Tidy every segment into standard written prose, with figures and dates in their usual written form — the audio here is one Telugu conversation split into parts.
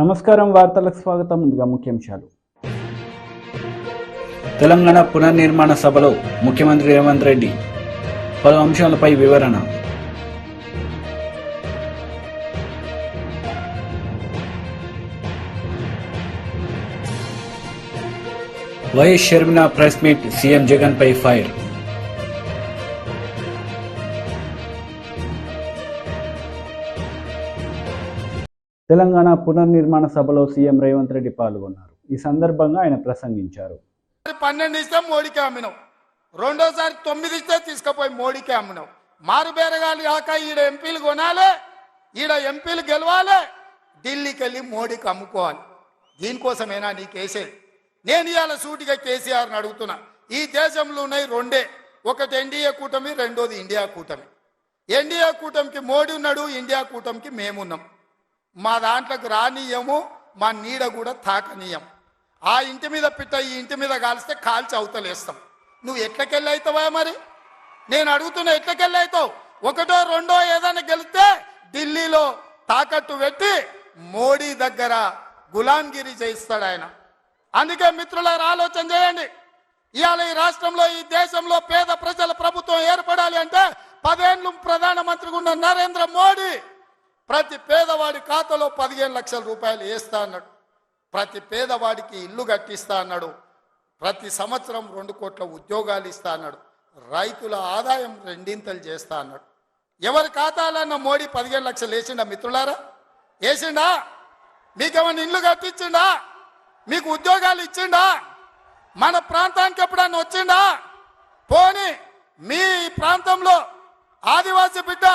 నమస్కారం, వార్తలకు స్వాగతం. ముందుగా ముఖ్యాంశాలు. తెలంగాణ పునర్నిర్మాణ సభలో ముఖ్యమంత్రి రేవంత్ రెడ్డి పలు అంశాలపై వివరణ. YS Sharmila press meet, CM Jagan పై ఫైర్. తెలంగాణ పునర్నిర్మాణ సభలో సీఎం రేవంత్ రెడ్డి పాల్గొన్నారు. ఈ సందర్భంగా ఆయన ప్రసంగించారు. 12 ఇస్తే మోడీకి అమ్మినావు, రెండోసారి 9 ఇస్తే తీసుకుపోయి మోడీకి అమ్మినావు. మారు బేరగాలు కాక ఈడ ఎంపీలు కొనాలి, ఈడ ఎంపీలు గెలవాలి, ఢిల్లీకి వెళ్ళి మోడీకి అమ్ముకోవాలి. దీనికోసమేనా నీ కేసేది? నేను ఇవాళ సూటిగా కేసీఆర్ని అడుగుతున్నా. ఈ దేశంలో ఉన్నాయి రెండే, ఒకటి ఎన్డీఏ కూటమి, రెండోది ఇండియా కూటమి. ఎన్డీఏ కూటమికి మోడీ ఉన్నాడు, ఇండియా కూటమికి మేమున్నాం. మా దాంట్లోకి రానీయము, మా నీడ కూడా తాకనీయం. ఆ ఇంటి మీద పిట్ట ఈ ఇంటి మీద కాలిస్తే కాల్చి అవతలేస్తాం. నువ్వు ఎట్లకెళ్ళి అవుతావా? మరి నేను అడుగుతున్నా, ఎట్లకెళ్ళి అవుతావు? ఒకటో రెండో ఏదైనా గెలిస్తే ఢిల్లీలో తాకట్టు పెట్టి మోడీ దగ్గర గులాంగిరి చేయిస్తాడు ఆయన. అందుకే మిత్రులారా, ఆలోచన చేయండి. ఇవాళ ఈ రాష్ట్రంలో, ఈ దేశంలో పేద ప్రజల ప్రభుత్వం ఏర్పడాలి అంటే 10 ఏళ్ళు ప్రధానమంత్రిగా ఉన్న నరేంద్ర మోడీ ప్రతి పేదవాడి ఖాతాలో 15 లక్షల రూపాయలు వేస్తా అన్నాడు. ప్రతి పేదవాడికి ఇల్లు కట్టిస్తా అన్నాడు. ప్రతి సంవత్సరం 2 కోట్ల ఉద్యోగాలు ఇస్తా అన్నాడు. రైతుల ఆదాయం 2 చేస్తా అన్నాడు. ఎవరి ఖాతాలన్న మోడీ 15 లక్షలు వేసిండా? మిత్రులారా, వేసిండా? మీకేమన్నా ఇల్లు కట్టించిండా? మీకు ఉద్యోగాలు ఇచ్చిండా? మన ప్రాంతానికి ఎప్పుడన్నా వచ్చిండా? పోనీ మీ ప్రాంతంలో ఆదివాసీ బిడ్డ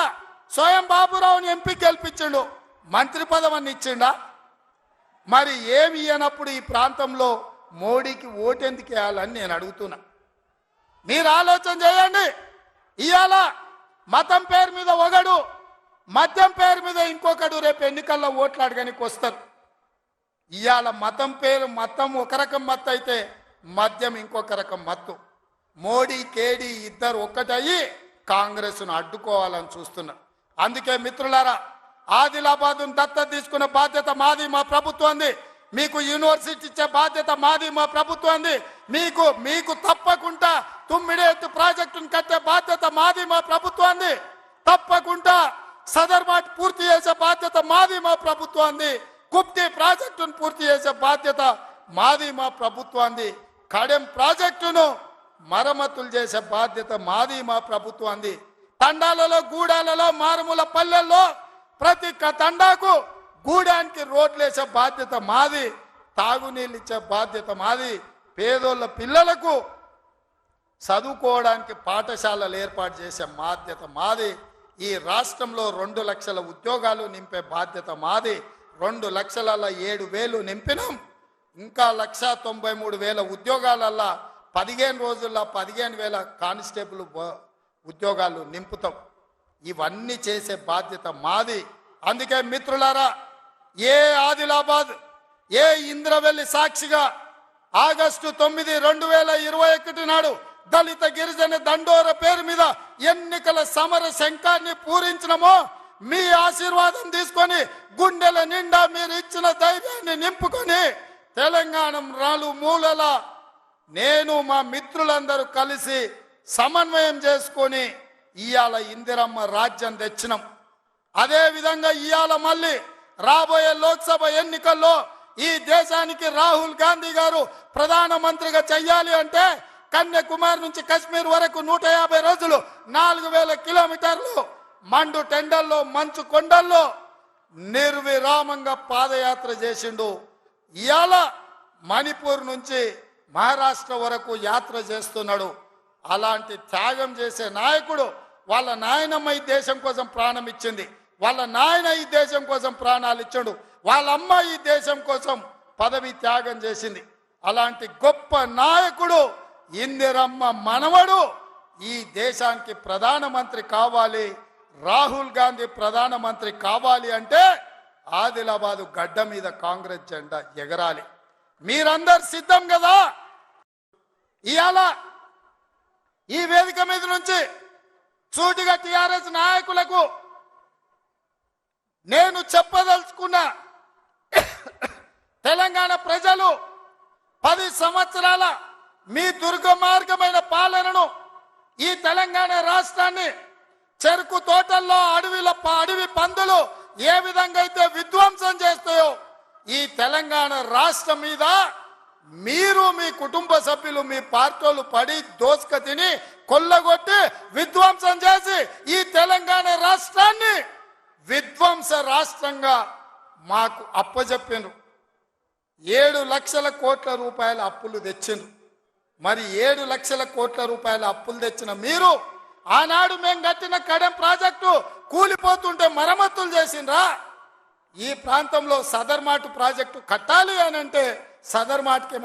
స్వయం బాబురావుని ఎంపీ గెలిపించిండు, మంత్రి పదవిని ఇచ్చిండా? మరి ఏమి ఇయ్యనప్పుడు ఈ ప్రాంతంలో మోడీకి ఓటెందుకు వేయాలని నేను అడుగుతున్నా. మీరు ఆలోచన చేయండి. ఇవాళ మతం పేరు మీద ఒకడు, మద్యం పేరు మీద ఇంకొకడు రేపు ఎన్నికల్లో ఓట్లు అడగడానికి వస్తారు. ఇవాళ మతం ఒక రకం మత్తు అయితే మద్యం ఇంకొక రకం మత్తు. మోడీ కేడీ ఇద్దరు ఒక్కటయ్యి కాంగ్రెస్ను అడ్డుకోవాలని చూస్తున్నారు. అందుకే మిత్రులారా, ఆదిలాబాద్ను దత్తత తీసుకున్న బాధ్యత మాది, మా ప్రభుత్వంది. మీకు యూనివర్సిటీ ఇచ్చే బాధ్యత మాది, మా ప్రభుత్వంది. మీకు తప్పకుండా తుమ్మిడేత్తు ప్రాజెక్టును కట్టే బాధ్యత మాది, మా ప్రభుత్వంది. తప్పకుండా సదర్మాట్ పూర్తి చేసే బాధ్యత మాది, మా ప్రభుత్వంది. కుప్తి ప్రాజెక్టును పూర్తి చేసే బాధ్యత మాది, మా ప్రభుత్వంది. కడెం ప్రాజెక్టును మరమ్మతులు చేసే బాధ్యత మాది, మా ప్రభుత్వంది. తండాలలో, గూడాలలో, మారుమూల పల్లెల్లో ప్రతి తండాకు గూడానికి రోడ్లు వేసే బాధ్యత మాది. తాగునీళ్ళు ఇచ్చే బాధ్యత మాది. పేదోళ్ళ పిల్లలకు చదువుకోవడానికి పాఠశాలలు ఏర్పాటు చేసే బాధ్యత మాది. ఈ రాష్ట్రంలో 2 లక్షల ఉద్యోగాలు నింపే బాధ్యత మాది. 2,07,000 నింపినాం. ఇంకా 1,93,000 ఉద్యోగాలల్లా 15 రోజుల్లో 15,000 కానిస్టేబుల్ ఉద్యోగాలు నింపుతాం. ఇవన్నీ చేసే బాధ్యత మాది. అందుకే మిత్రులారా, ఏ ఆదిలాబాద్, ఏ ఇంద్రవెల్లి సాక్షిగా ఆగస్టు 9, 2021 నాడు దళిత గిరిజన దండోర పేరు మీద ఎన్నికల సమర శంఖాన్ని పూరించినమో, మీ ఆశీర్వాదం తీసుకొని గుండెల నిండా మీరు ఇచ్చిన ధైర్యాన్ని నింపుకొని తెలంగాణ మూలల నేను మా మిత్రులందరూ కలిసి సమన్వయం చేసుకొని ఇవాళ ఇందిరమ్మ రాజ్యం తెచ్చినాం. అదేవిధంగా ఇవాళ మళ్ళీ రాబోయే లోక్సభ ఎన్నికల్లో ఈ దేశానికి రాహుల్ గాంధీ గారు ప్రధానమంత్రిగా చెయ్యాలి అంటే కన్యాకుమారి నుంచి కశ్మీర్ వరకు 150 రోజులు 4,000 కిలోమీటర్లు మండు టెండల్లో, మంచు కొండల్లో నిర్విరామంగా పాదయాత్ర చేసిండు. ఇవాళ మణిపూర్ నుంచి మహారాష్ట్ర వరకు యాత్ర చేస్తున్నాడు. అలాంటి త్యాగం చేసే నాయకుడు, వాళ్ళ నాయనమ్మ ఈ దేశం కోసం ప్రాణం ఇచ్చింది, వాళ్ళ నాయన ఈ దేశం కోసం ప్రాణాలు ఇచ్చాడు, వాళ్ళ అమ్మ ఈ దేశం కోసం పదవి త్యాగం చేసింది. అలాంటి గొప్ప నాయకుడు ఇందిరమ్మ మనవడు ఈ దేశానికి ప్రధానమంత్రి కావాలి. రాహుల్ గాంధీ ప్రధానమంత్రి కావాలి అంటే ఆదిలాబాదు గడ్డ మీద కాంగ్రెస్ జెండా ఎగరాలి. మీరందరు సిద్ధం కదా? ఇవాళ ఈ వేదిక మీద నుంచి సూటిగా టిఆర్ఎస్ నాయకులకు నేను చెప్పదలుచుకున్న తెలంగాణ ప్రజలు 10 సంవత్సరాల మీ దుర్గమార్గమైన పాలనను ఈ తెలంగాణ రాష్ట్రాన్ని చెరుకు తోటల్లో అడవి పందులు ఏ విధంగా అయితే విధ్వంసం చేస్తాయో ఈ తెలంగాణ రాష్ట్రం మీద మీరు మీ కుటుంబ సభ్యులు మీ పార్టీలు పడి దోసుక తిని కొల్లగొట్టి విధ్వంసం చేసి ఈ తెలంగాణ రాష్ట్రాన్ని విధ్వంస రాష్ట్రంగా మాకు అప్పజెప్పినారు. 7 లక్షల కోట్ల రూపాయల అప్పులు తెచ్చిండ్రు. మరి 7 లక్షల కోట్ల రూపాయల అప్పులు తెచ్చిన మీరు ఆనాడు మేము కట్టిన కడెం ప్రాజెక్టు కూలిపోతుంటే మరమ్మతులు చేసిండ్రా? ఈ ప్రాంతంలో సదర్మాటు ప్రాజెక్టు కట్టాలి అని అంటే సదర్మాటుకి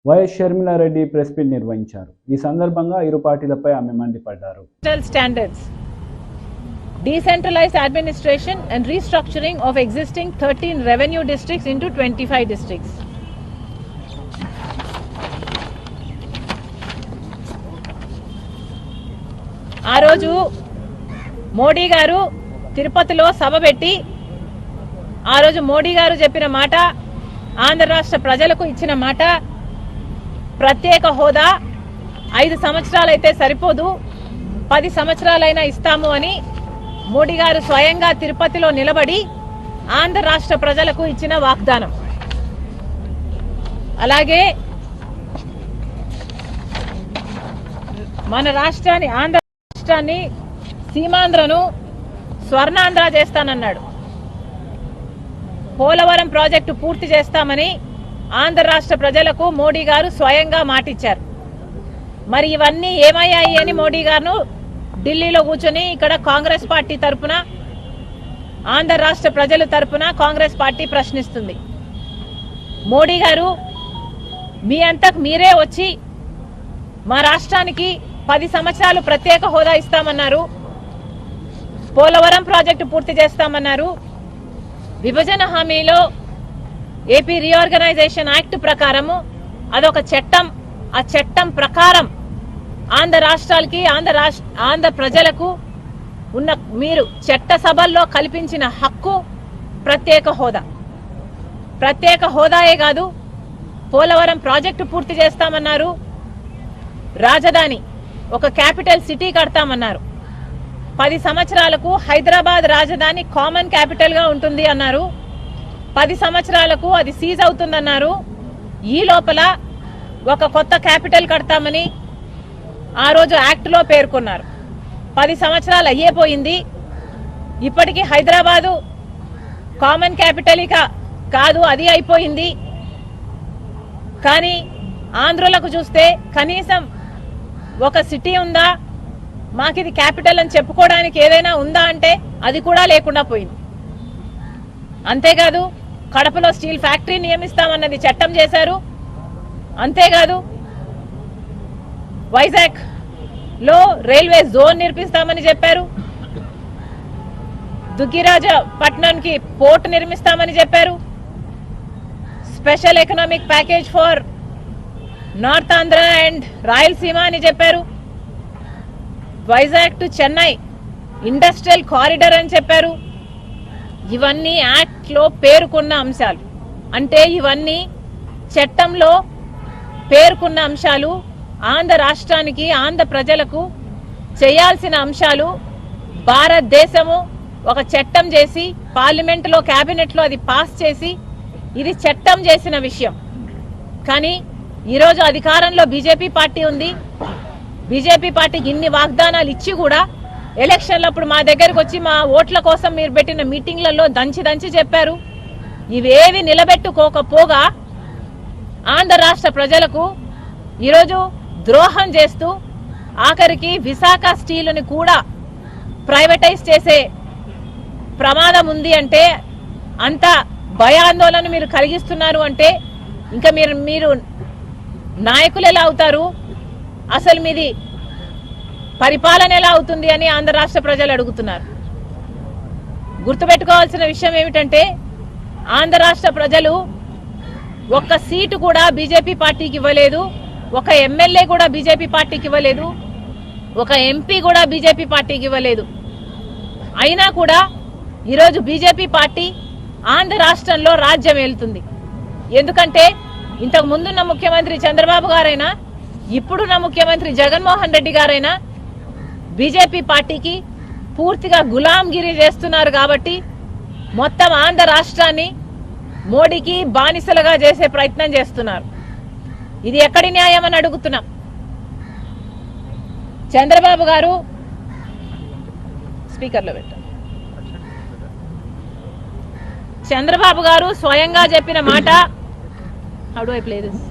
వైఎస్ షర్మిలారెడ్డి ప్రెస్ మీట్ నిర్వహించారు. ఈ సందర్భంగా ఇరు పార్టీలపై ఆమె మండిపడ్డారు. Standards, decentralized administration and restructuring of existing 13 revenue districts into 25 districts. ఆ రోజు మోడీ గారు తిరుపతిలో సభ పెట్టి ఆ రోజు మోడీ గారు చెప్పిన మాట, ఆంధ్ర రాష్ట్ర ప్రజలకు ఇచ్చిన మాట, ప్రత్యేక హోదా 5 సంవత్సరాలైతే సరిపోదు, 10 సంవత్సరాలైనా ఇస్తాము అని మోడీ గారు స్వయంగా తిరుపతిలో నిలబడి ఆంధ్ర రాష్ట్ర ప్రజలకు ఇచ్చిన వాగ్దానం. అలాగే మన రాష్ట్రాన్ని, ఆంధ్ర రాష్ట్రాన్ని, సీమాంధ్రను స్వర్ణాంధ్ర చేస్తానన్నాడు. పోలవరం ప్రాజెక్టు పూర్తి చేస్తామని ఆంధ్ర రాష్ట్ర ప్రజలకు మోడీ గారు స్వయంగా మాటిచ్చారు. మరి ఇవన్నీ ఏమయ్యాయి అని మోడీ గారు ఢిల్లీలో కూర్చొని ఇక్కడ కాంగ్రెస్ పార్టీ తరఫున, ఆంధ్ర రాష్ట్ర ప్రజల తరఫున కాంగ్రెస్ పార్టీ ప్రశ్నిస్తుంది. మోడీ గారు మీ అంతకు మీరే వచ్చి మా రాష్ట్రానికి 10 సంవత్సరాలు ప్రత్యేక హోదా ఇస్తామన్నారు, పోలవరం ప్రాజెక్టు పూర్తి చేస్తామన్నారు, విభజన హామీలో ఏపీ రీఆర్గనైజేషన్ యాక్ట్ ప్రకారము అదొక చట్టం, ఆ చట్టం ప్రకారం ఆంధ్ర రాష్ట్రాలకి, ఆంధ్ర ప్రజలకు ఉన్న మీరు చట్టసభల్లో కల్పించిన హక్కు ప్రత్యేక హోదా. ప్రత్యేక హోదాయే కాదు, పోలవరం ప్రాజెక్టు పూర్తి చేస్తామన్నారు, రాజధాని ఒక క్యాపిటల్ సిటీ కడతామన్నారు, 10 సంవత్సరాలకు హైదరాబాద్ రాజధాని కామన్ క్యాపిటల్ గా ఉంటుంది అన్నారు, 10 సంవత్సరాలకు అది సీజ్ అవుతుందన్నారు. ఈ లోపల ఒక కొత్త క్యాపిటల్ కడతామని ఆ రోజు యాక్ట్ లో పేర్కొన్నారు. 10 సంవత్సరాలు అయ్యేపోయింది, ఇప్పటికీ హైదరాబాదు కామన్ క్యాపిటల్ కాదు, అది అయిపోయింది. కానీ ఆంధ్రులకు చూస్తే కనీసం ఒక సిటీ ఉందా, మాకు ఇది క్యాపిటల్ అని చెప్పుకోవడానికి ఏదైనా ఉందా అంటే అది కూడా లేకుండా పోయింది. అంతేకాదు కడపలో స్టీల్ ఫ్యాక్టరీ నియమిస్తామన్నది చట్టం చేశారు. అంతేకాదు వైజాగ్ లో రైల్వే జోన్ నిర్మిస్తామని చెప్పారు, దుగ్గిరాజపట్నానికి పోర్ట్ నిర్మిస్తామని చెప్పారు, special economic package for north Andhra and Rayalaseema అని చెప్పారు, Vizag to Chennai industrial corridor అని చెప్పారు. ఇవన్నీ యాక్ట్ లో పేర్కొన్న అంశాలు. అంటే ఇవన్నీ చట్టంలో పేర్కొన్న అంశాలు, ఆంధ్ర రాష్ట్రానికి, ఆంధ్ర ప్రజలకు చేయాల్సిన అంశాలు. భారతదేశము ఒక చట్టం చేసి పార్లమెంటులో, క్యాబినెట్లో అది పాస్ చేసి ఇది చట్టం చేసిన విషయం. కానీ ఈరోజు అధికారంలో బీజేపీ పార్టీ ఉంది. బీజేపీ పార్టీకి ఇన్ని వాగ్దానాలు ఇచ్చి కూడా ఎలక్షన్లప్పుడు మా దగ్గరకు వచ్చి మా ఓట్ల కోసం మీరు పెట్టిన మీటింగ్లలో దంచి చెప్పారు. ఇవేవి నిలబెట్టుకోకపోగా ఆంధ్ర రాష్ట్ర ప్రజలకు ఈరోజు ద్రోహం చేస్తూ ఆఖరికి విశాఖ స్టీలుని కూడా ప్రైవేటైజ్ చేసే ప్రమాదం ఉంది అంటే, అంత భయాందోళన మీరు కలిగిస్తున్నారు అంటే ఇంకా మీరు నాయకులు ఎలా అవుతారు, అసలు మీది పరిపాలన ఎలా అవుతుంది అని ఆంధ్ర రాష్ట్ర ప్రజలు అడుగుతున్నారు. గుర్తుపెట్టుకోవాల్సిన విషయం ఏమిటంటే, ఆంధ్ర రాష్ట్ర ప్రజలు ఒక్క సీటు కూడా బీజేపీ పార్టీకి ఇవ్వలేదు, ఒక ఎమ్మెల్యే కూడా బీజేపీ పార్టీకి ఇవ్వలేదు, ఒక ఎంపీ కూడా బీజేపీ పార్టీకి ఇవ్వలేదు. అయినా కూడా ఈరోజు బీజేపీ పార్టీ ఆంధ్ర రాష్ట్రంలో రాజ్యం ఏలుతుంది. ఎందుకంటే ఇంతకు ముందున్న ముఖ్యమంత్రి చంద్రబాబు గారైనా ఇప్పుడున్న ముఖ్యమంత్రి జగన్మోహన్ రెడ్డి గారైనా బీజేపీ పార్టీకి పూర్తిగా గులాంగిరి చేస్తున్నారు కాబట్టి మొత్తం ఆంధ్ర రాష్ట్రాన్ని మోడీకి బానిసలుగా చేసే ప్రయత్నం చేస్తున్నారు. ఇది ఎక్కడి న్యాయం అని అడుగుతున్నాం. చంద్రబాబు గారు స్పీకర్లో పెట్టారు. చంద్రబాబు గారు స్వయంగా చెప్పిన మాట how do I play this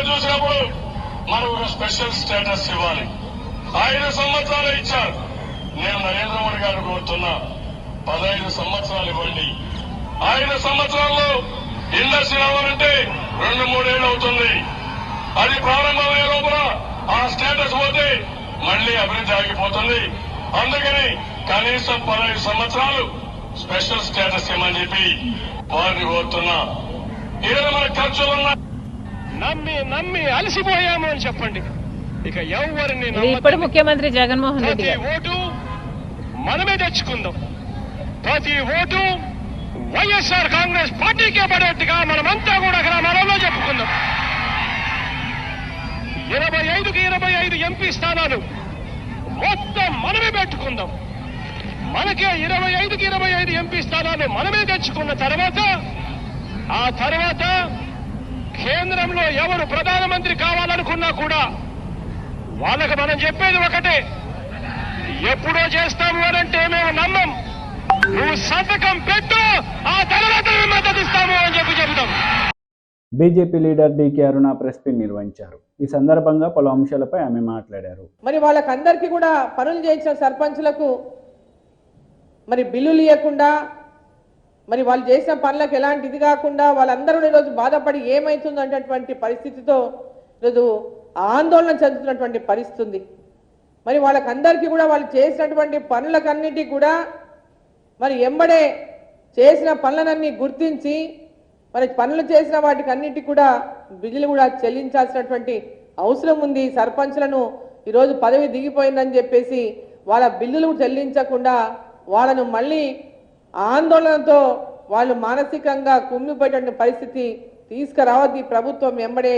చూసినప్పుడు మనం స్పెషల్ స్టేటస్ ఇవ్వాలి. 5 సంవత్సరాలు ఇచ్చారు. నేను నరేంద్ర మోడీ గారు కోరుతున్నా 15 సంవత్సరాలు ఇవ్వండి. 5 సంవత్సరాల్లో ఇండస్ట్రీ అవ్వాలంటే 2-3 ఏళ్ళు అవుతుంది. అది ప్రారంభమయ్యే లోపల ఆ స్టేటస్ పోతే మళ్లీ అభివృద్ధి ఆగిపోతుంది. అందుకని కనీసం 15 సంవత్సరాలు స్పెషల్ స్టేటస్ ఇవ్వమని చెప్పి వారిని కోరుతున్నా. ఈరోజు మన ఖర్చులున్నా నమ్మి అలసిపోయాము అని చెప్పండి. ఇక ఎవరిని ఇప్పుడు ముఖ్యమంత్రి జగన్మోహన్ రెడ్డి ప్రతి ఓటు మనమే తెచ్చుకుందాం. ప్రతి ఓటు వైఎస్ఆర్ కాంగ్రెస్ పార్టీకే పడేట్టుగా మనమంతా కూడా గ్రామాలలో చెప్పుకుందాం. 25కి 25 ఎంపీ స్థానాలు మొత్తం మనమే పెట్టుకుందాం. మనకే 25కి 25 ఎంపీ స్థానాలు మనమే తెచ్చుకున్న తర్వాత ఆ తర్వాత కేంద్రంలో ఎవరు ప్రధానమంత్రి కావాలనుకున్నా కూడా వాళ్ళకి మనం చెప్పేది ఒకటే, ఎప్పుడో చేస్తాము అనంటే మేము నమ్మం. నువ్వు సంతకం పెట్టు, ఆ తర్వాత మద్దతు ఇస్తాము అని చెబుతాం. బీజేపీ లీడర్ డీకే అరుణ ప్రెస్ మీట్ నిర్వహించారు. ఈ సందర్భంగా పలు అంశాలపై ఆమె మాట్లాడారు. మరి వాళ్ళకందరికీ కూడా పనులు చేయించిన సర్పంచ్లకు మరి బిల్లులు ఇవ్వకుండా, మరి వాళ్ళు చేసిన పనులకు ఎలాంటి ఇది కాకుండా వాళ్ళందరూ ఈరోజు బాధపడి ఏమవుతుందో అనేటటువంటి పరిస్థితితో ఈరోజు ఆందోళన చెందుతున్నటువంటి పరిస్థితి ఉంది. మరి వాళ్ళకందరికీ కూడా వాళ్ళు చేసినటువంటి పనులకన్నిటికీ కూడా మరి ఎంబడే చేసిన పనులనన్నీ గుర్తించి మరి పనులు చేసిన వాటికి అన్నిటికీ కూడా బిల్లులు కూడా చెల్లించాల్సినటువంటి అవసరం ఉంది. సర్పంచ్లను ఈరోజు పదవి దిగిపోయిందని చెప్పేసి వాళ్ళ బిల్లులు చెల్లించకుండా వాళ్ళను మళ్ళీ ఆందోళనతో వాళ్ళు మానసికంగా కుమ్మిపోయేటువంటి పరిస్థితి తీసుకురావద్దు. ప్రభుత్వం వెంబడే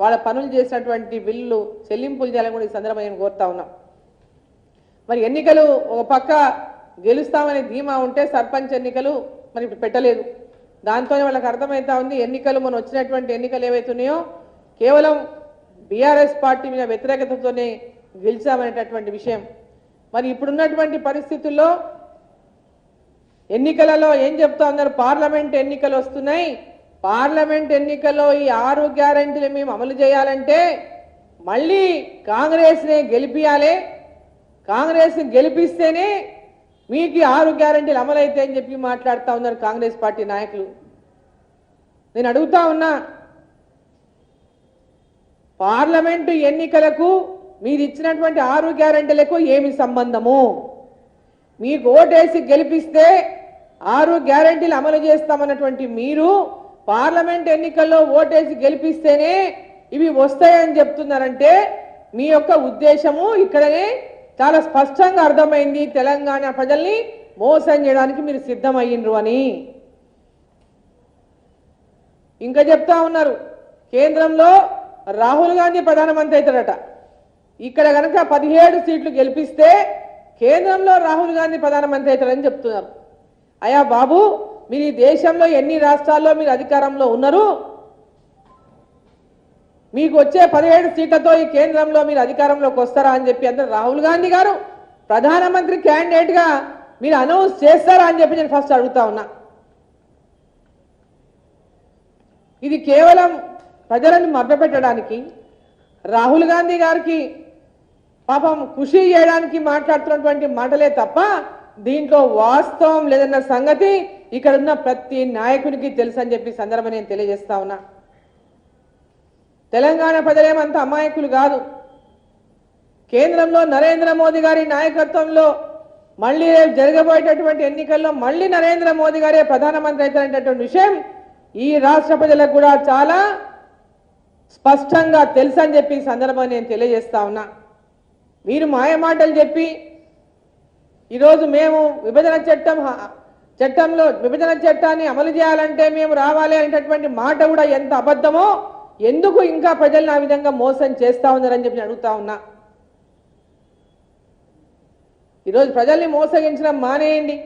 వాళ్ళ పనులు చేసినటువంటి బిల్లులు చెల్లింపులు చేయాలని కూడా ఈ సందర్భంగా నేను కోరుతా ఉన్నాం. మరి ఎన్నికలు ఒక పక్క గెలుస్తామనే ధీమా ఉంటే సర్పంచ్ ఎన్నికలు మరి ఇప్పుడు పెట్టలేదు. దాంతోనే వాళ్ళకి అర్థమవుతా ఉంది ఎన్నికలు మనం వచ్చినటువంటి ఎన్నికలు ఏవైతున్నాయో కేవలం బీఆర్ఎస్ పార్టీ మీద వ్యతిరేకతతోనే గెలిచామనేటటువంటి విషయం. మరి ఇప్పుడున్నటువంటి పరిస్థితుల్లో ఎన్నికలలో ఏం చెప్తా ఉన్నారు, పార్లమెంట్ ఎన్నికలు వస్తున్నాయి, పార్లమెంట్ ఎన్నికల్లో ఈ 6 గ్యారెంటీలు మేము అమలు చేయాలంటే మళ్ళీ కాంగ్రెస్నే గెలిపియాలి, కాంగ్రెస్ని గెలిపిస్తేనే మీకు 6 గ్యారెంటీలు అమలైతే అని చెప్పి మాట్లాడుతూ ఉన్నారు కాంగ్రెస్ పార్టీ నాయకులు. నేను అడుగుతా ఉన్నా, పార్లమెంటు ఎన్నికలకు మీరు ఇచ్చినటువంటి 6 గ్యారెంటీలకు ఏమి సంబంధము? మీకు ఓటేసి గెలిపిస్తే 6 గ్యారెంటీలు అమలు చేస్తామన్నటువంటి మీరు పార్లమెంట్ ఎన్నికల్లో ఓటేసి గెలిపిస్తేనే ఇవి వస్తాయని చెప్తున్నారంటే మీ యొక్క ఉద్దేశము ఇక్కడనే చాలా స్పష్టంగా అర్థమైంది. తెలంగాణ ప్రజల్ని మోసం చేయడానికి మీరు సిద్ధమయ్యిండ్రు అని. ఇంకా చెప్తా ఉన్నారు, కేంద్రంలో రాహుల్ గాంధీ ప్రధానమంత్రి అవుతాడట. ఇక్కడ కనుక 17 సీట్లు గెలిపిస్తే కేంద్రంలో రాహుల్ గాంధీ ప్రధానమంత్రి అవుతాడని చెప్తున్నారు. అయ్యా బాబు, మీరు ఈ దేశంలో ఎన్ని రాష్ట్రాల్లో మీరు అధికారంలో ఉన్నారు? మీకు వచ్చే 17 సీట్లతో ఈ కేంద్రంలో మీరు అధికారంలోకి వస్తారా అని చెప్పి అందరూ రాహుల్ గాంధీ గారు ప్రధానమంత్రి క్యాండిడేట్గా మీరు అనౌన్స్ చేస్తారా అని చెప్పి నేను ఫస్ట్ అడుగుతా ఉన్నా. ఇది కేవలం ప్రజలను మభ్యపెట్టడానికి, రాహుల్ గాంధీ గారికి పాపం ఖుషి చేయడానికి మాట్లాడుతున్నటువంటి మాటలే తప్ప దీంట్లో వాస్తవం లేదన్న సంగతి ఇక్కడ ఉన్న ప్రతి నాయకునికి తెలుసు అని చెప్పి సందర్భంగా నేను తెలియజేస్తా ఉన్నా. తెలంగాణ ప్రజలేమంత అమాయకులు కాదు. కేంద్రంలో నరేంద్ర మోదీ గారి నాయకత్వంలో మళ్ళీ రేపు జరగబోయేటటువంటి ఎన్నికల్లో మళ్ళీ నరేంద్ర మోదీ గారే ప్రధానమంత్రి అవుతారనేటటువంటి విషయం ఈ రాష్ట్ర ప్రజలకు కూడా చాలా స్పష్టంగా తెలుసు అని చెప్పి ఈ సందర్భంగా నేను తెలియజేస్తా ఉన్నా. మీరు మాయమాటలు చెప్పి ఈరోజు మేము విభజన చట్టం చట్టంలో విభజన చట్టాన్ని అమలు చేయాలంటే మేము రావాలి అనేటటువంటి మాట కూడా ఎంత అబద్ధమో, ఎందుకు ఇంకా ప్రజల్ని ఆ విధంగా మోసం చేస్తా ఉన్నారని చెప్పి అడుగుతా ఉన్నా. ఈరోజు ప్రజల్ని మోసగించడం మానేయండి,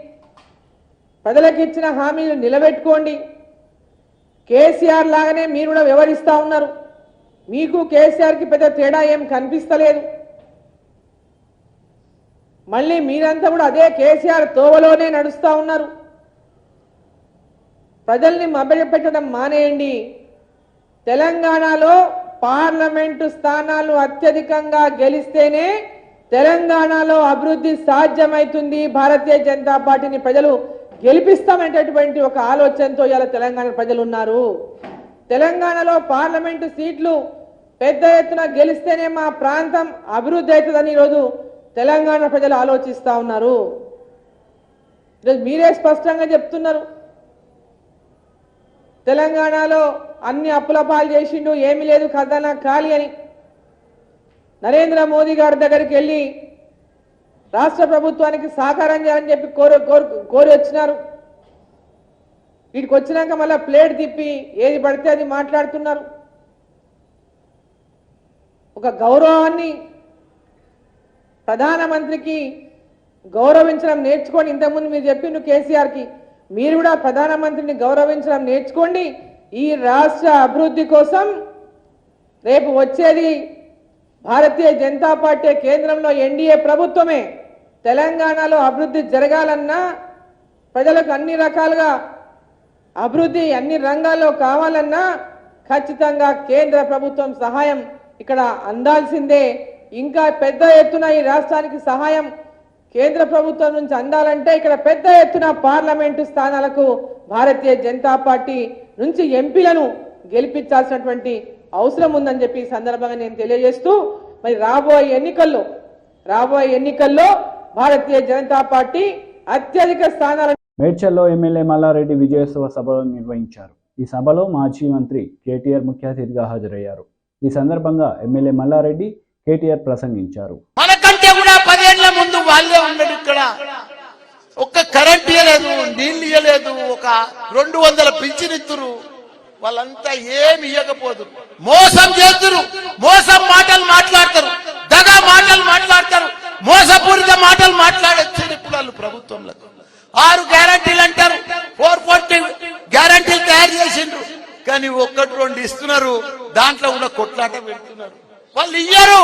ప్రజలకు ఇచ్చిన హామీలు నిలబెట్టుకోండి. కేసీఆర్ లాగానే మీరు కూడా వ్యవహరిస్తా ఉన్నారు. మీకు కేసీఆర్కి పెద్ద తేడా ఏం కనిపిస్తలేదు. మళ్ళీ మీరంతా కూడా అదే కేసీఆర్ తోవలోనే నడుస్తూ ఉన్నారు. ప్రజల్ని మభ్యపెట్టడం మానేయండి. తెలంగాణలో పార్లమెంటు స్థానాలు అత్యధికంగా గెలిస్తేనే తెలంగాణలో అభివృద్ధి సాధ్యమవుతుంది. భారతీయ జనతా పార్టీని ప్రజలు గెలిపిస్తామనేటటువంటి ఒక ఆలోచనతో ఇవాళ తెలంగాణ ప్రజలు ఉన్నారు. తెలంగాణలో పార్లమెంటు సీట్లు పెద్ద ఎత్తున గెలిస్తేనే మా ప్రాంతం అభివృద్ధి అవుతుందని ఈరోజు తెలంగాణ ప్రజలు ఆలోచిస్తా ఉన్నారు. ఈరోజు మీరే స్పష్టంగా చెప్తున్నారు, తెలంగాణలో అన్ని అప్పుల పాలు చేసిండు, ఏమీ లేదు, ఖజానా ఖాళీ అని. నరేంద్ర మోదీ గారి దగ్గరికి వెళ్ళి రాష్ట్ర ప్రభుత్వానికి సహకారం చేయాలని చెప్పి కోరి వచ్చినారు. వీటికి వచ్చినాక మళ్ళీ ప్లేట్ తిప్పి ఏది పడితే అది మాట్లాడుతున్నారు. ఒక గౌరవాన్ని ప్రధానమంత్రికి గౌరవించడం నేర్చుకోండి. ఇంతకుముందు మీరు చెప్పిండు కేసీఆర్కి, మీరు కూడా ప్రధానమంత్రిని గౌరవించడం నేర్చుకోండి. ఈ రాష్ట్ర అభివృద్ధి కోసం రేపు వచ్చేది భారతీయ జనతా పార్టీ కేంద్రంలో ఎన్డీఏ ప్రభుత్వమే. తెలంగాణలో అభివృద్ధి జరగాలన్నా, ప్రజలకు అన్ని రకాలుగా అభివృద్ధి అన్ని రంగాల్లో కావాలన్నా ఖచ్చితంగా కేంద్ర ప్రభుత్వం సహాయం ఇక్కడ అందాల్సిందే. ఇంకా పెద్ద ఎత్తున ఈ రాష్ట్రానికి సహాయం కేంద్ర ప్రభుత్వం నుంచి అందాలంటే ఇక్కడ పెద్ద ఎత్తున పార్లమెంటు స్థానాలకు భారతీయ జనతా పార్టీ నుంచి ఎంపీలను గెలిపించాల్సినటువంటి అవసరం ఉందని చెప్పి ఈ సందర్భంగా నేను తెలియజేస్తూ, మరి రాబోయే ఎన్నికల్లో భారతీయ జనతా పార్టీ అత్యధిక స్థానాలను మేడ్చల్లో ఎమ్మెల్యే మల్లారెడ్డి విజయోత్సవ సభలు నిర్వహించారు. ఈ సభలో మాజీ మంత్రి కేటీఆర్ ముఖ్య అతిథిగా హాజరయ్యారు. ఈ సందర్భంగా ఎమ్మెల్యే మల్లారెడ్డి కేటీఆర్ ప్రసంగించారు. మనకంటే కూడా 10 ఏళ్ల ముందు వాళ్ళే ఉన్నాడు. ఇక్కడ ఒక్క కరెంట్ ఇయ్యలేదు, నీళ్లు ఇయ్యలేదు, ఒక 200 పింఛనిత్తురు. వాళ్ళంతా ఏమి ఇయ్యకపోదు, మోసం చేస్తురు, మోసం మాటలు మాట్లాడతారు, దగా మాటలు మాట్లాడతారు, మోసపూరిత మాటలు మాట్లాడొచ్చారు. ఇప్పుడు వాళ్ళు ప్రభుత్వంలో 6 గ్యారంటీలు అంటారు, 440 గ్యారంటీలు తయారు చేసిండ్రు. కానీ 1-2 ఇస్తున్నారు, దాంట్లో కూడా కొట్లాట పెడుతున్నారు. వాళ్ళు ఇయ్యరు,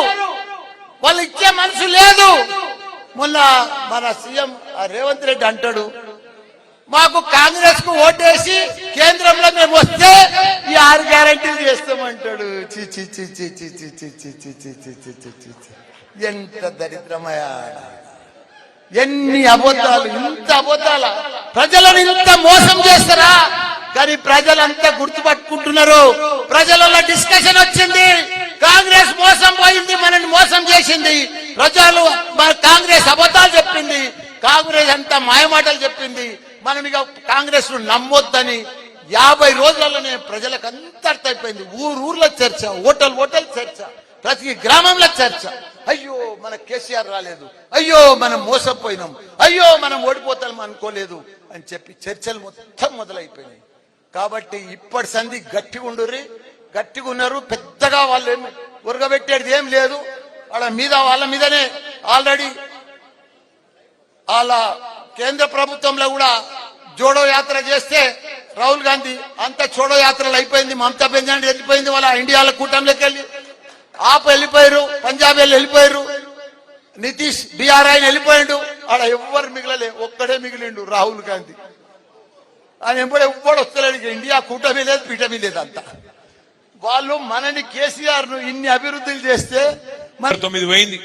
వాళ్ళు ఇచ్చే మనసు లేదు. మొన్న మన సీఎం రేవంత్ రెడ్డి అంటాడు, మాకు కాంగ్రెస్ కు ఓటేసి కేంద్రంలో మేము వస్తే ఈ 6 గ్యారంటీలు చేస్తామంటాడు. ఎంత దరిద్రమయా, ఎన్ని అబద్ధాలు, ఇంత అబద్ధాల ప్రజలను ఇంత మోసం చేస్తారా? కానీ ప్రజలంతా గుర్తుపట్టుకుంటున్నారు. ప్రజలలో డిస్కషన్ వచ్చింది, కాంగ్రెస్ మోసం పోయింది, మనల్ని మోసం చేసింది. ప్రజలు కాంగ్రెస్ అబద్ధాలు చెప్పింది, కాంగ్రెస్ అంతా మాయమాటలు చెప్పింది. మనం ఇక కాంగ్రెస్ ను నమ్మొద్దని 50 రోజులలోనే ప్రజలకు అంత అర్థమైపోయింది. ఊర్లో చర్చ, హోటల్ చర్చ, ప్రతి గ్రామంలో చర్చ. అయ్యో మన కేసీఆర్ రాలేదు, అయ్యో మనం మోసపోయినాం, అయ్యో మనం ఓడిపోతాం అనుకోలేదు అని చెప్పి చర్చలు మొత్తం మొదలైపోయినాయి. కాబట్టి ఇప్పటి సంధి గట్టిగా ఉన్నారు. పెద్దగా వాళ్ళు ఏమి ఉరగబెట్టేది ఏం లేదు. వాళ్ళ మీదనే ఆల్రెడీ వాళ్ళ కేంద్ర ప్రభుత్వంలో కూడా జోడో యాత్ర చేస్తే రాహుల్ గాంధీ అంత చోడో యాత్రలు అయిపోయింది. మమతా బెనర్జీ వెళ్ళిపోయింది, వాళ్ళ ఇండియాల కూటమిలోకి వెళ్ళి ఆప్ వెళ్ళిపోయారు, పంజాబ్ వెళ్ళిపోయారు, నితీష్ బీఆర్ ఆయన వెళ్ళిపోయాడు. ఆడ ఎవ్వరు మిగలలే, ఒక్కడే మిగిలిండు రాహుల్ గాంధీ. ఆయన ఎవ్వడు వస్తలేడు. ఇండియా కూటమి లేదు, పీఠమి లేదు. అంతా వాళ్ళు మనని కేసీఆర్ ను ఇన్ని అభివృద్ధులు చేస్తే 9 పోయింది,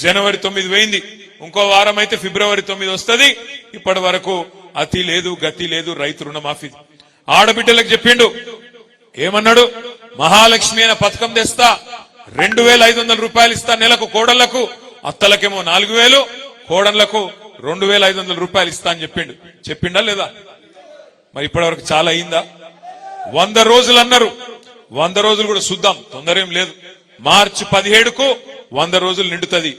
జనవరి 9 పోయింది, ఇంకో వారం అయితే ఫిబ్రవరి 9 వస్తుంది. ఇప్పటి వరకు అతి లేదు, గతి లేదు. రైతు రుణమాఫీ ఆడబిడ్డలకు చెప్పిండు, ఏమన్నాడు? మహాలక్ష్మి అనే పథకం తెస్తా, 2500 రూపాయలు ఇస్తా నెలకు కోడళ్లకు, అత్తలకేమో 4000, కోడళ్లకు 2500 రూపాయలు ఇస్తా అని చెప్పిండా లేదా? మరి ఇప్పటి వరకు చాలా అయిందా? 100 రోజులు అన్నారు, 100 రోజులు కూడా చూద్దాం, తొందర ఏం లేదు. మార్చి 17కు 100 రోజులు నిండుతుంది.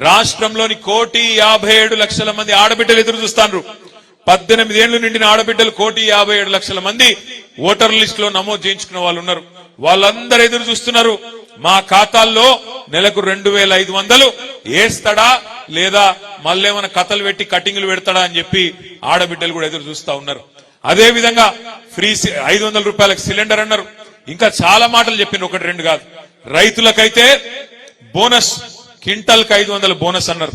రాష్ట్రంలోని 1,57,00,000 మంది ఆడబిడ్డలు ఎదురు చూస్తాండ్రు. 18 ఏళ్లు నిండిన ఆడబిడ్డలు 1,57,00,000 మంది ఓటర్ లిస్ట్ లో నమోదు చేయించుకున్న వాళ్ళు ఉన్నారు. వాళ్ళందరూ ఎదురు చూస్తున్నారు, మా ఖాతాల్లో నెలకు 2,500 వేస్తాడా లేదా మళ్ళేమైనా కథలు పెట్టి కటింగ్లు పెడతాడా అని చెప్పి ఆడబిడ్డలు కూడా ఎదురు చూస్తా ఉన్నారు. అదే విధంగా ఫ్రీ 500 రూపాయలకు సిలిండర్ అన్నారు. ఇంకా చాలా మాటలు చెప్పిన, 1-2 కాదు. రైతులకైతే బోనస్, క్వింటల్ కు 500 బోనస్ అన్నారు.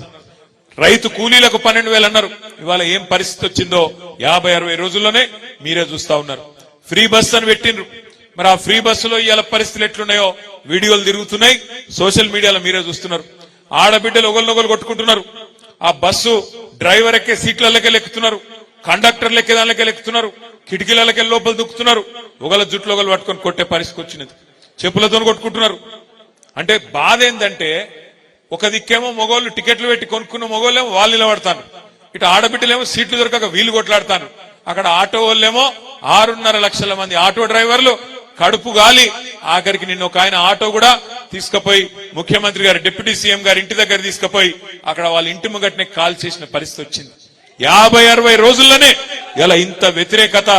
రైతు కూలీలకు 12,000 అన్నారు. ఇవాళ ఏం పరిస్థితి వచ్చిందో 50-60 రోజుల్లోనే మీరే చూస్తా ఉన్నారు. ఫ్రీ బస్ అని పెట్టిండ్రు. మరి ఆ ఫ్రీ బస్సులో ఇవాళ పరిస్థితులు ఎట్లున్నాయో వీడియోలు తిరుగుతున్నాయి, సోషల్ మీడియాలో మీరే చూస్తున్నారు. ఆడబిడ్డలు ఒకరినొకరు కొట్టుకుంటున్నారు. ఆ బస్సు డ్రైవర్ ఎక్కే సీట్లకే ఎక్కుతున్నారు, కండక్టర్లు ఎక్కే దానికే ఎక్కుతున్నారు, కిటికీలకే లోపల దుక్కుతున్నారు. ఒకళ్ళ జుట్లు ఒకళ్ళు పట్టుకొని కొట్టే పరిస్థితి వచ్చినది, చెప్పులతో కొట్టుకుంటున్నారు. అంటే బాధ ఏంటంటే ఒక దిక్కేమో మగోళ్ళు టికెట్లు పెట్టి కొనుక్కున్న మగోళ్ళేమో వాళ్ళు నిలబడతారు, ఇటు ఆడబిడ్డలేమో సీట్లు దొరకక వీళ్ళు కొట్లాడతారు. అక్కడ ఆటో వాళ్ళేమో 6.5 లక్షల మంది ఆటో డ్రైవర్లు కడుపు గాలి. ఆఖరికి నిన్న ఒక ఆయన ఆటో కూడా తీసుకుపోయి ముఖ్యమంత్రి గారు, డిప్యూటీ సీఎం గారి ఇంటి దగ్గర తీసుకుపోయి అక్కడ వాళ్ళ ఇంటి ముంగటనే కాల్ చేసిన పరిస్థితి వచ్చింది. 50-60 రోజుల్లోనే ఇలా ఇంత వ్యతిరేకత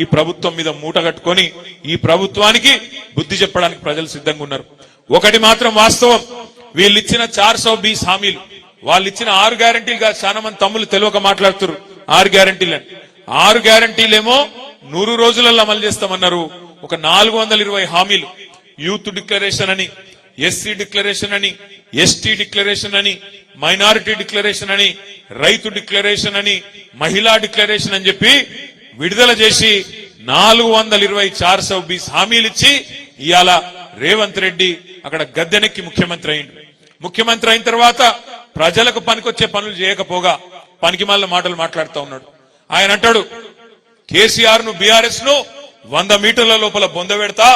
ఈ ప్రభుత్వం మీద మూట కట్టుకొని ఈ ప్రభుత్వానికి బుద్ధి చెప్పడానికి ప్రజలు సిద్ధంగా ఉన్నారు. ఒకటి మాత్రం వాస్తవం, వీళ్ళు ఇచ్చిన 420 హామీలు, వాళ్ళు ఇచ్చిన 6 గ్యారంటీలు కాదు. చాలా మంది తమ్ముళ్ళు తెలియక మాట్లాడుతున్నారు 6 గ్యారంటీలు. 6 గ్యారంటీలేమో 100 రోజులలో అమలు చేస్తామన్నారు. ఒక 420 హామీలు, యూత్ డిక్లరేషన్ అని, ఎస్సీ డిక్లరేషన్ అని, ఎస్టీ డిక్లరేషన్ అని, మైనారిటీ డిక్లరేషన్ అని, రైతు డిక్లరేషన్ అని, మహిళా డిక్లరేషన్ అని చెప్పి విడుదల చేసి 420 420 హామీలు ఇచ్చి ఇవాళ రేవంత్ రెడ్డి అక్కడ గద్దెనెక్కి ముఖ్యమంత్రి అయింది. ముఖ్యమంత్రి అయిన తర్వాత ప్రజలకు పనికొచ్చే పనులు చేయకపోగా పనికి మాల మాటలు మాట్లాడుతూ ఉన్నాడు. ఆయన అంటాడు కేసీఆర్ ను, బీఆర్ఎస్ ను 100 మీటర్ల లోపల బొంద పెడతా,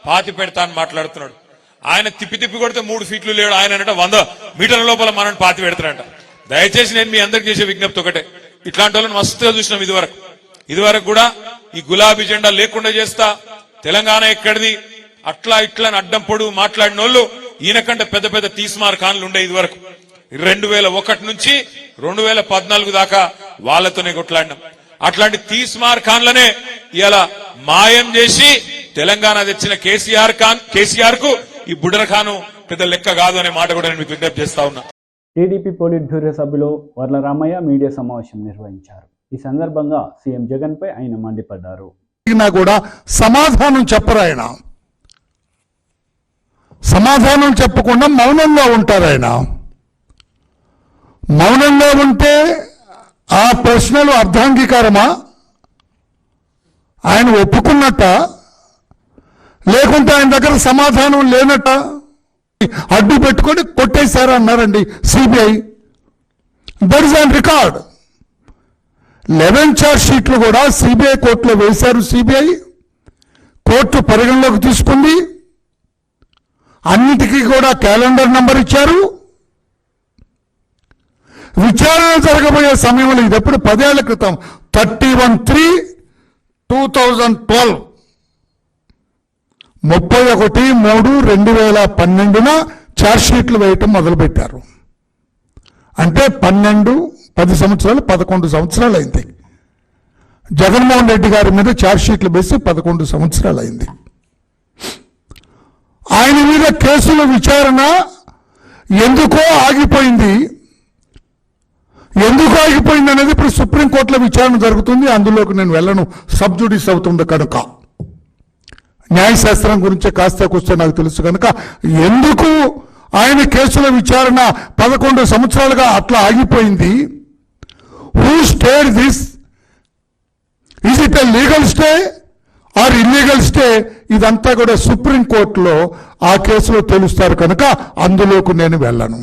పాతి పెడతా అని మాట్లాడుతున్నాడు. ఆయన తిప్పి కొడితే 3 ఫీట్లు లేడు. ఆయన అంటే 100 మీటర్ల లోపల మనం పాతి పెడతాడంట. దయచేసి నేను మీ అందరికి చేసే విజ్ఞప్తి ఒకటే, ఇట్లాంటి వాళ్ళని మస్తుగా చూసినాం ఇదివరకు కూడా. ఈ గులాబీ జెండా లేకుండా చేస్తా, తెలంగాణ ఎక్కడిది, అట్లా ఇట్లా అడ్డం పొడుగు మాట్లాడిన వాళ్ళు ఈయనకంటే పెద్ద పెద్ద తీస్మార్ ఖాన్లు ఉండే ఇదివరకు. 2001 నుంచి 2014 దాకా వాళ్ళతోనే కొట్లాడినాం. అట్లాంటి తీస్మార్ ఖాన్లనే ఇలా మాయం చేసి తెలంగాణ తెచ్చిన కేసీఆర్ కు ఈ బుడ్ర ఖాను పెద్ద లెక్క కాదు అనే మాట కూడా నేను మీకు విజ్ఞప్తి చేస్తా ఉన్నా. టీడీపీ పోలిట్ బ్యూరో సభ్యులు వర్ల రామయ్య మీడియా సమావేశం నిర్వహించారు. ఈ సందర్భంగా సీఎం జగన్ పై ఆయన మండిపడ్డారు. కూడా సమాధానం చెప్పరు. ఆయన సమాధానం చెప్పకుండా మౌనంగా ఉంటారు. ఆయన మౌనంగా ఉంటే ఆ ప్రశ్నలు అర్ధాంగీకారమా, ఆయన ఒప్పుకున్నట్ట, లేకుంటే ఆయన దగ్గర సమాధానం లేనట్ట? అడ్డు పెట్టుకొని కొట్టేశారు అన్నారండి CBI. That is on record. 11 charge షీట్లు కూడా సిబిఐ కోర్టులో వేశారు. సిబిఐ కోర్టు పరిగణలోకి తీసుకుంది. అన్నిటికీ కూడా క్యాలెండర్ నంబర్ ఇచ్చారు. విచారణ జరగబోయే సమయంలో, ఇది ఎప్పుడు 10 ఏళ్ల క్రితం, 31/3/2012 31/3/2012 ఛార్జ్ షీట్లు వేయటం మొదలుపెట్టారు. అంటే 10 సంవత్సరాలు 11 సంవత్సరాలు అయింది. జగన్మోహన్ రెడ్డి గారి మీద ఛార్జ్ షీట్లు వేసి 11 సంవత్సరాలు అయింది. ఆయన మీద కేసుల విచారణ ఎందుకో ఆగిపోయింది. ఎందుకు ఆగిపోయింది అనేది ఇప్పుడు సుప్రీంకోర్టులో విచారణ జరుగుతుంది. అందులోకి నేను వెళ్ళను, సబ్ జుడిస్ అవుతుంది కనుక. న్యాయశాస్త్రం గురించి కాస్త కూస్తే నాకు తెలుసు కనుక ఎందుకు ఆయన కేసుల విచారణ 11 సంవత్సరాలుగా అట్లా ఆగిపోయింది? Who stayed this? Is it a legal stay or illegal stay? ఇదంతా కూడా సుప్రీంకోర్టులో ఆ కేసులో తెలుస్తారు కనుక అందులోకి నేను వెళ్ళను.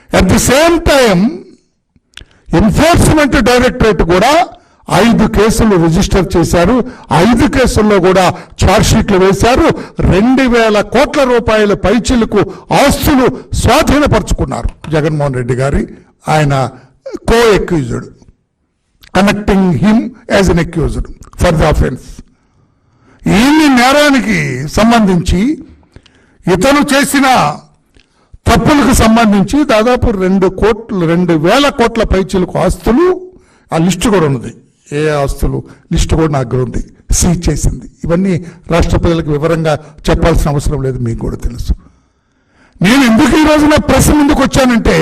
At the same time enforcement directorate కూడా 5 కేసులు రిజిస్టర్ చేశారు. 5 కేసుల్లో కూడా ఛార్జ్ షీట్లు వేశారు. 2,000 కోట్ల రూపాయల పైచిలకు ఆస్తులు స్వాధీనపరుచుకున్నారు జగన్మోహన్ రెడ్డి గారి ఆయన కో accused, connecting him as N accused for the offence. ఈ నేరానికి సంబంధించి ఇతను చేసిన తప్పులకు సంబంధించి దాదాపు 2,000 కోట్ల పైచిలకు ఆస్తులు ఆ లిస్టు కూడా ఉన్నది, ఏ ఆస్తులు లిస్టు కూడా నా దగ్గర ఉంది, సీజ్ చేసింది. ఇవన్నీ రాష్ట్ర ప్రజలకు వివరంగా చెప్పాల్సిన అవసరం లేదు, మీకు కూడా తెలుసు. నేను ఎందుకు ఈ రోజున ప్రెస్ ముందుకు వచ్చానంటే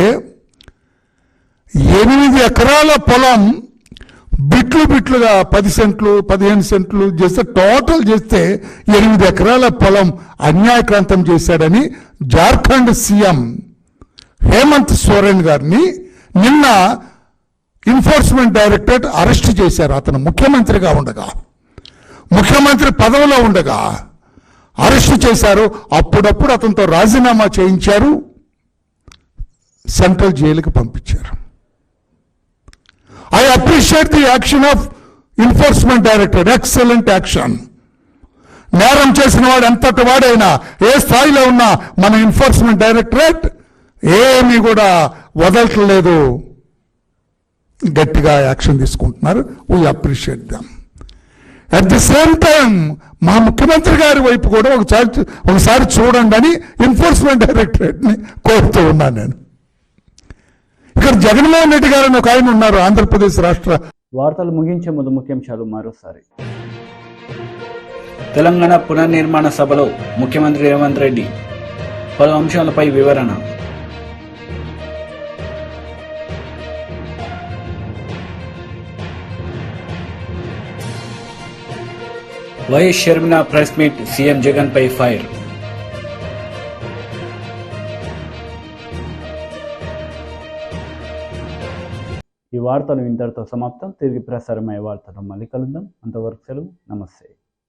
8 ఎకరాల పొలం బిట్లుగా 10 సెంట్లు 15 సెంట్లు చేస్తే టోటల్ చేస్తే 8 ఎకరాల పొలం అన్యాయక్రాంతం చేశాడని జార్ఖండ్ సీఎం హేమంత్ సోరెన్ గారిని నిన్న ఎన్ఫోర్స్మెంట్ డైరెక్టరేట్ అరెస్ట్ చేశారు. అతను ముఖ్యమంత్రిగా ఉండగా, ముఖ్యమంత్రి పదవిలో ఉండగా అరెస్ట్ చేశారు. అప్పుడప్పుడు అతనితో రాజీనామా చేయించారు, సెంట్రల్ జైలుకి పంపించారు. I appreciate the action of enforcement directorate, excellent action. నేరం చేసిన వాడు ఎంతటి వాడైనా, ఏ స్థాయిలో ఉన్నా మన ఎన్ఫోర్స్మెంట్ డైరెక్టరేట్ ఏమీ కూడా వదలట్లేదు, గట్టిగా యాక్షన్ తీసుకుంటున్నారు. We appreciate dum. At the same time మా ముఖ్యమంత్రి గారి వైపు కూడా ఒకసారి చూడండి అని ఎన్ఫోర్స్మెంట్ డైరెక్టరేట్ని కోరుతూ ఉన్నాను నేను. ఇక్కడ జగన్మోహన్ రెడ్డి గారు అని ఒక ఆయన ఉన్నారు, ఆంధ్రప్రదేశ్ రాష్ట్ర. వార్తలు ముగించే ముందు ముఖ్యాంశాలు మరోసారి. తెలంగాణ పునర్నిర్మాణ సభలో ముఖ్యమంత్రి రేవంత్ రెడ్డి పలు అంశాలపై వివరణ. YS Sharmila press meet, CM Jagan పై ఫైర్. ఈ వార్తలు ఇంతటితో సమాప్తం. తిరిగి ప్రసారమయ్యే వార్తలు మళ్ళీ కలుద్దాం. అంతవరకు సెలవు. నమస్తే.